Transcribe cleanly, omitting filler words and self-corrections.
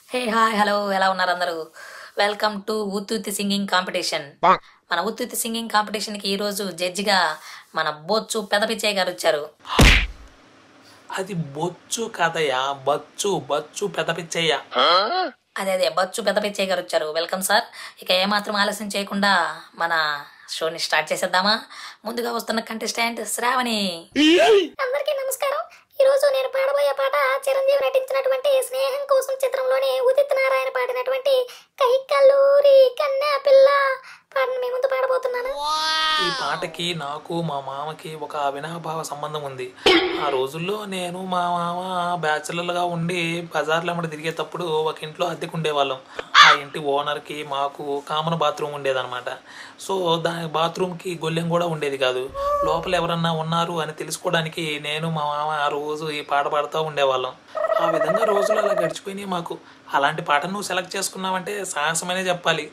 Hey hi hello ఎలా ఉన్నారు అందరూ? వెల్కమ్ టు ఉత్తుత్తి సింగింగ్ కాంపిటీషన్. మన ఉత్తుత్తి సింగింగ్ కాంపిటీషన్కి ఈరోజు జడ్జిగా మన బొచ్చు పెదపిచ్చయ్య గారు వచ్చారు. అది బొచ్చు కథయా? బచ్చు బచ్చు పెదపిచ్చయ్య. అదే బొచ్చు పెదపిచ్చయ్య గారు వచ్చారు. Welcome sir. ఇక ఏమాత్రం ఆలస్యం చేయకుండా మన షోని స్టార్ట్ చేసేద్దామా? ముందుగా వస్తున్న కంటెస్టెంట్ శ్రావణి. అందరికీ నమస్కారం. ఈ రోజు నేను పాడబోయే పాట చిరంజీవి నటించినటువంటి స్నేహం కోసం చిత్రంలోని ఉదిత్ నారాయణ పాడినటువంటి కైకల్లూరి కన్యా పిల్ల పాటను మీ ముందు పాడబోతున్నాను. ఈ పాటకి నాకు మా మామకి ఒక అవినాభావ సంబంధం ఉంది. ఆ రోజుల్లో నేను మా మామ బ్యాచులర్గా ఉండి బజార్లో అమ్మడి తిరిగేటప్పుడు ఒక ఇంట్లో అద్దెకు ఉండేవాళ్ళం. ఆ ఇంటి ఓనర్కి మాకు కామన్ బాత్రూమ్ ఉండేదన్నమాట. సో దాని బాత్రూమ్కి గొల్లెం కూడా ఉండేది కాదు. లోపల ఎవరన్నా ఉన్నారు అని తెలుసుకోవడానికి నేను మా మామ ఆ రోజు ఈ పాట పాడుతూ ఉండేవాళ్ళం. ఆ విధంగా రోజులు అలా గడిచిపోయినాయి మాకు. అలాంటి పాటను నువ్వు సెలెక్ట్ చేసుకున్నావంటే సాహసమనే చెప్పాలి.